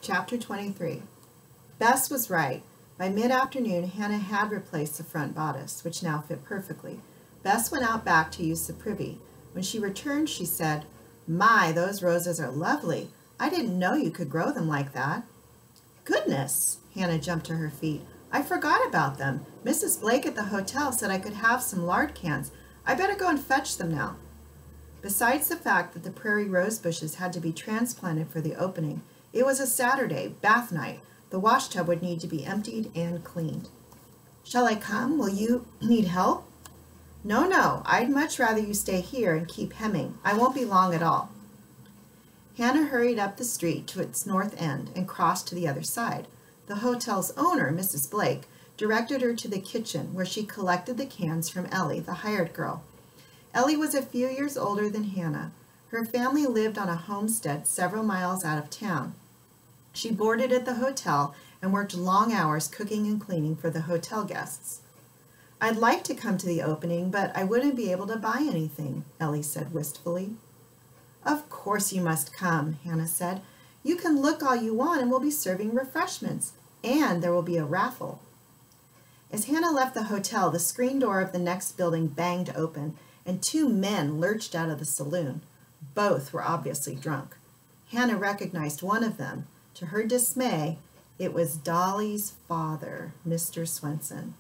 Chapter 23. Bess was right. By mid-afternoon, Hannah had replaced the front bodice, which now fit perfectly. Bess went out back to use the privy. When she returned, she said, "My, those roses are lovely. I didn't know you could grow them like that." "Goodness!" Hannah jumped to her feet. "I forgot about them. Mrs. Blake at the hotel said I could have some lard cans. I better go and fetch them now." Besides the fact that the prairie rose bushes had to be transplanted for the opening, it was a Saturday, bath night. The wash tub would need to be emptied and cleaned. "Shall I come? Will you need help?" No, I'd much rather you stay here and keep hemming. I won't be long at all." Hannah hurried up the street to its north end and crossed to the other side. The hotel's owner, Mrs. Blake, directed her to the kitchen where she collected the cans from Ellie, the hired girl. Ellie was a few years older than Hannah. Her family lived on a homestead several miles out of town. She boarded at the hotel and worked long hours cooking and cleaning for the hotel guests. "I'd like to come to the opening, but I wouldn't be able to buy anything," Ellie said wistfully. "Of course you must come," Hannah said. "You can look all you want and we'll be serving refreshments. And there will be a raffle." As Hannah left the hotel, the screen door of the next building banged open, and two men lurched out of the saloon. Both were obviously drunk. Hannah recognized one of them. To her dismay, it was Dolly's father, Mr. Swenson.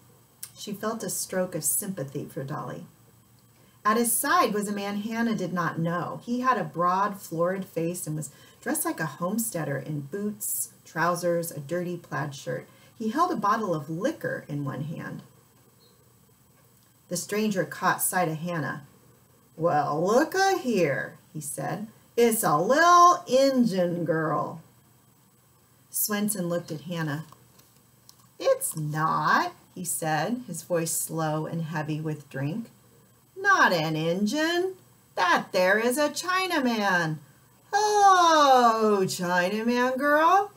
She felt a stroke of sympathy for Dolly. At his side was a man Hannah did not know. He had a broad, florid face and was dressed like a homesteader in boots, trousers, a dirty plaid shirt. He held a bottle of liquor in one hand. The stranger caught sight of Hannah. "Well, look-a here," he said. "It's a little Injun girl." Swenson looked at Hannah. "It's not," he said, his voice slow and heavy with drink. "Not an Injun. That there is a Chinaman. Hello, Chinaman girl."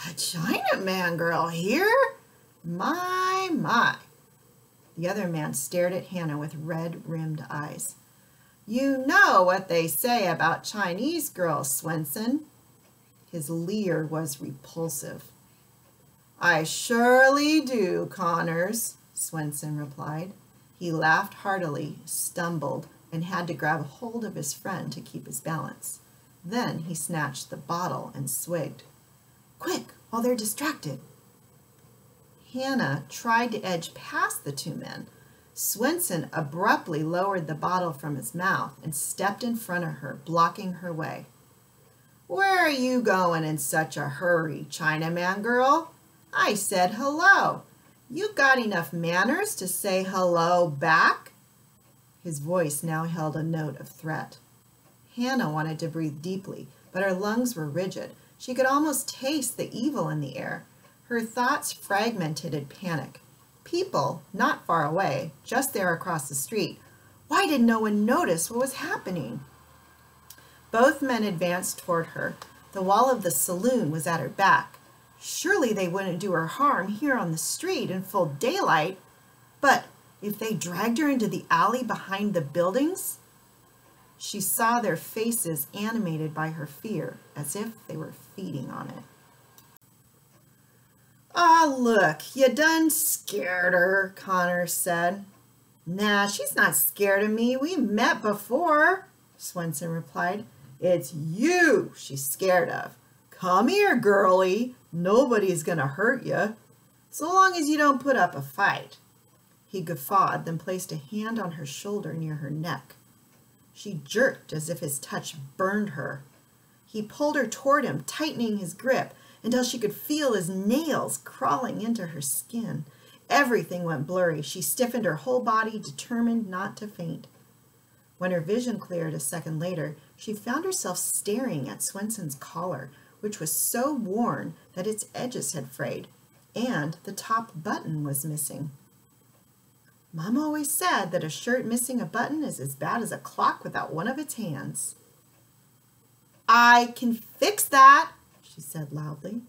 "A Chinaman girl here? My. The other man stared at Hannah with red-rimmed eyes. "You know what they say about Chinese girls, Swenson." His leer was repulsive. "I surely do, Connors," Swenson replied. He laughed heartily, stumbled, and had to grab hold of his friend to keep his balance. Then he snatched the bottle and swigged. "Quick, while they're distracted." Hannah tried to edge past the two men. Swenson abruptly lowered the bottle from his mouth and stepped in front of her, blocking her way. "Where are you going in such a hurry, Chinaman girl? I said hello. You got enough manners to say hello back?" His voice now held a note of threat. Hannah wanted to breathe deeply, but her lungs were rigid. She could almost taste the evil in the air. Her thoughts fragmented in panic. People, not far away, just there across the street. Why did no one notice what was happening? Both men advanced toward her. The wall of the saloon was at her back. Surely they wouldn't do her harm here on the street in full daylight. But if they dragged her into the alley behind the buildings? She saw their faces animated by her fear, as if they were feeding on it. "Ah, look, you done scared her," Connors said. "Nah, she's not scared of me. We met before," Swenson replied. "It's you she's scared of. Come here, girlie. Nobody's gonna hurt you, so long as you don't put up a fight." He guffawed, then placed a hand on her shoulder near her neck. She jerked as if his touch burned her. He pulled her toward him, tightening his grip until she could feel his nails crawling into her skin. Everything went blurry. She stiffened her whole body, determined not to faint. When her vision cleared a second later, she found herself staring at Swenson's collar, which was so worn that its edges had frayed, and the top button was missing. Mom always said that a shirt missing a button is as bad as a clock without one of its hands. "I can fix that," she said loudly.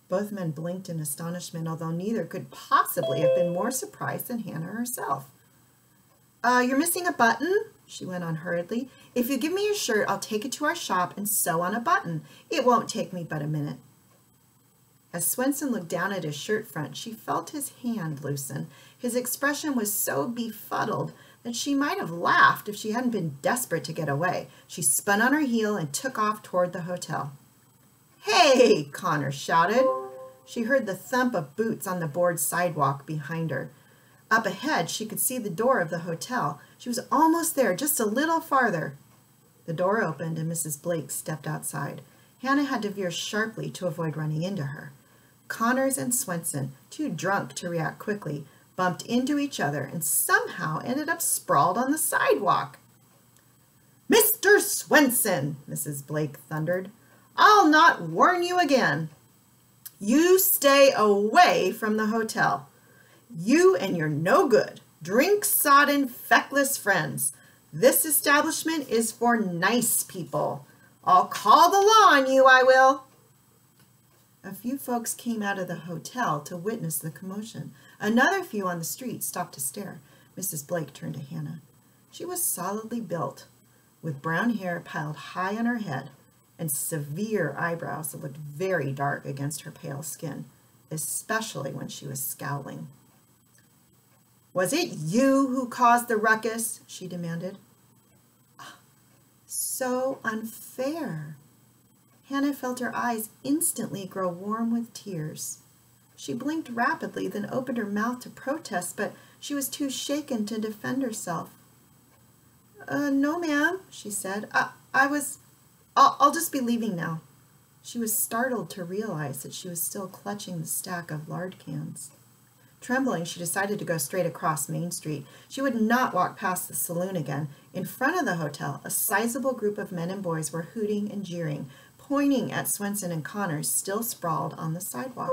Both men blinked in astonishment, although neither could possibly have been more surprised than Hannah herself. You're missing a button?" she went on hurriedly. If you give me your shirt, I'll take it to our shop and sew on a button. It won't take me but a minute." As Swenson looked down at his shirt front, she felt his hand loosen. His expression was so befuddled that she might have laughed if she hadn't been desperate to get away. She spun on her heel and took off toward the hotel. "Hey!" Connor shouted. She heard the thump of boots on the board sidewalk behind her. Up ahead, she could see the door of the hotel. She was almost there, just a little farther. The door opened and Mrs. Blake stepped outside. Hannah had to veer sharply to avoid running into her. Connors and Swenson, too drunk to react quickly, bumped into each other and somehow ended up sprawled on the sidewalk. "Mr. Swenson," Mrs. Blake thundered, "I'll not warn you again. You stay away from the hotel. You and your no good, drink-sodden, feckless friends. This establishment is for nice people. I'll call the law on you, I will." A few folks came out of the hotel to witness the commotion. Another few on the street stopped to stare. Mrs. Blake turned to Hannah. She was solidly built, with brown hair piled high on her head and severe eyebrows that looked very dark against her pale skin, especially when she was scowling. "Was it you who caused the ruckus?" she demanded. So unfair. Hannah felt her eyes instantly grow warm with tears. She blinked rapidly, then opened her mouth to protest, but she was too shaken to defend herself. "No, ma'am," she said. I'll just be leaving now." She was startled to realize that she was still clutching the stack of lard cans. Trembling, she decided to go straight across Main Street. She would not walk past the saloon again. In front of the hotel, a sizable group of men and boys were hooting and jeering, pointing at Swenson and Connors, still sprawled on the sidewalk.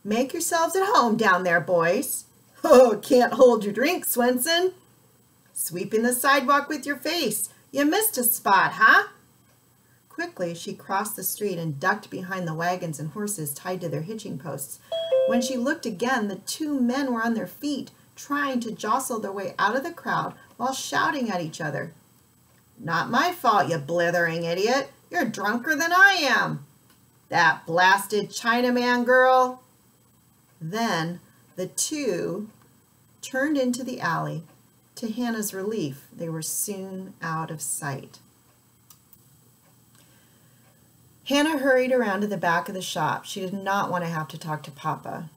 "Make yourselves at home down there, boys." "Oh, can't hold your drink, Swenson." "Sweeping the sidewalk with your face. You missed a spot, huh?" Quickly, she crossed the street and ducked behind the wagons and horses tied to their hitching posts. When she looked again, the two men were on their feet, trying to jostle their way out of the crowd while shouting at each other. "Not my fault, you blithering idiot. You're drunker than I am. That blasted Chinaman girl." Then the two turned into the alley. To Hannah's relief, they were soon out of sight. Hannah hurried around to the back of the shop. She did not want to have to talk to Papa.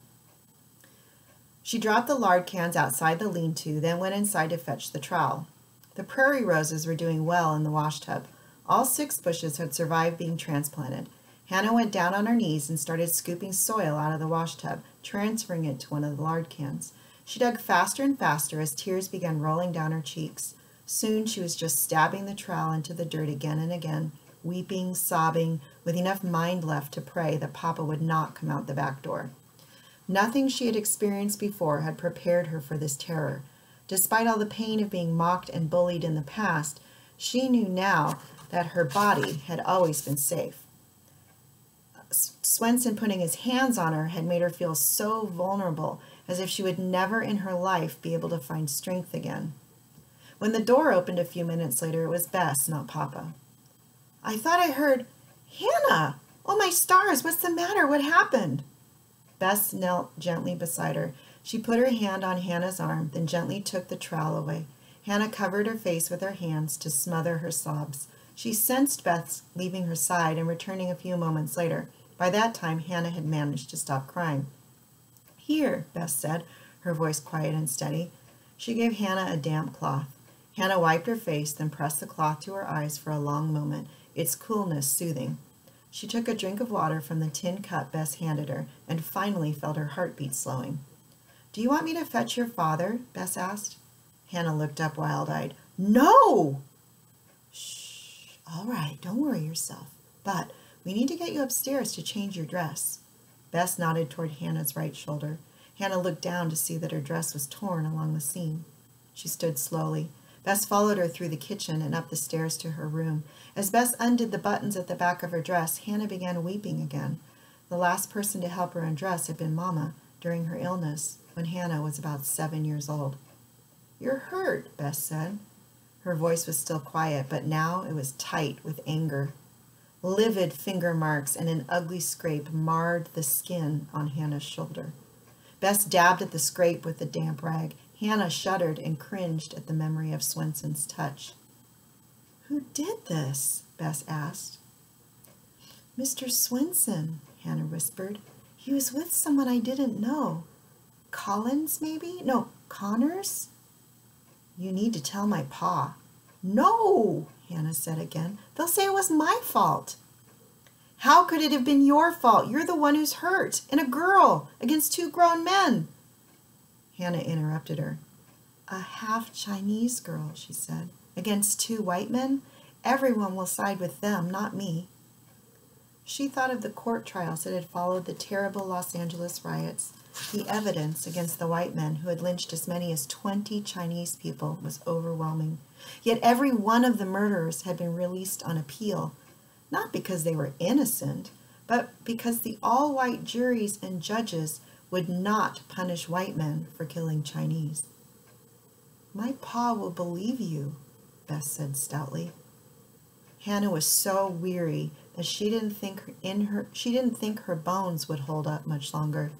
She dropped the lard cans outside the lean-to, then went inside to fetch the trowel. The prairie roses were doing well in the wash tub. All 6 bushes had survived being transplanted. Hannah went down on her knees and started scooping soil out of the wash tub, transferring it to one of the lard cans. She dug faster and faster as tears began rolling down her cheeks. Soon she was just stabbing the trowel into the dirt again and again, weeping, sobbing, with enough mind left to pray that Papa would not come out the back door. Nothing she had experienced before had prepared her for this terror. Despite all the pain of being mocked and bullied in the past, she knew now that her body had always been safe. Swenson putting his hands on her had made her feel so vulnerable, as if she would never in her life be able to find strength again. When the door opened a few minutes later, it was Bess, not Papa. "I thought I heard, Hannah! Oh, my stars, what's the matter? What happened?" Bess knelt gently beside her. She put her hand on Hannah's arm, then gently took the trowel away. Hannah covered her face with her hands to smother her sobs. She sensed Bess leaving her side and returning a few moments later. By that time, Hannah had managed to stop crying. "Here," Bess said, her voice quiet and steady. She gave Hannah a damp cloth. Hannah wiped her face, then pressed the cloth to her eyes for a long moment, its coolness soothing. She took a drink of water from the tin cup Bess handed her, and finally felt her heartbeat slowing. "Do you want me to fetch your father?" Bess asked. Hannah looked up wild-eyed. "No!" "Shh, all right, don't worry yourself. But we need to get you upstairs to change your dress." Bess nodded toward Hannah's right shoulder. Hannah looked down to see that her dress was torn along the seam. She stood slowly. Bess followed her through the kitchen and up the stairs to her room. As Bess undid the buttons at the back of her dress, Hannah began weeping again. The last person to help her undress had been Mama during her illness, when Hannah was about 7 years old. "You're hurt," Bess said. Her voice was still quiet, but now it was tight with anger. Livid finger marks and an ugly scrape marred the skin on Hannah's shoulder. Bess dabbed at the scrape with the damp rag. Hannah shuddered and cringed at the memory of Swenson's touch. "Who did this?" Bess asked. "Mr. Swenson," Hannah whispered. "He was with someone I didn't know. Collins, maybe? No, Connors?" "You need to tell my pa." "No," Hannah said again. "They'll say it was my fault." "How could it have been your fault? You're the one who's hurt, and a girl, against 2 grown men." Hannah interrupted her. "A half-Chinese girl," she said, "against 2 white men? Everyone will side with them, not me." She thought of the court trials that had followed the terrible Los Angeles riots. The evidence against the white men who had lynched as many as 20 Chinese people was overwhelming. Yet every one of the murderers had been released on appeal, not because they were innocent, but because the all-white juries and judges would not punish white men for killing Chinese. "My pa will believe you," Bess said stoutly. Hannah was so weary that she didn't think her bones would hold up much longer.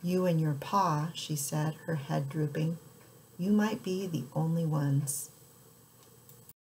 "You and your pa," she said, her head drooping. "You might be the only ones."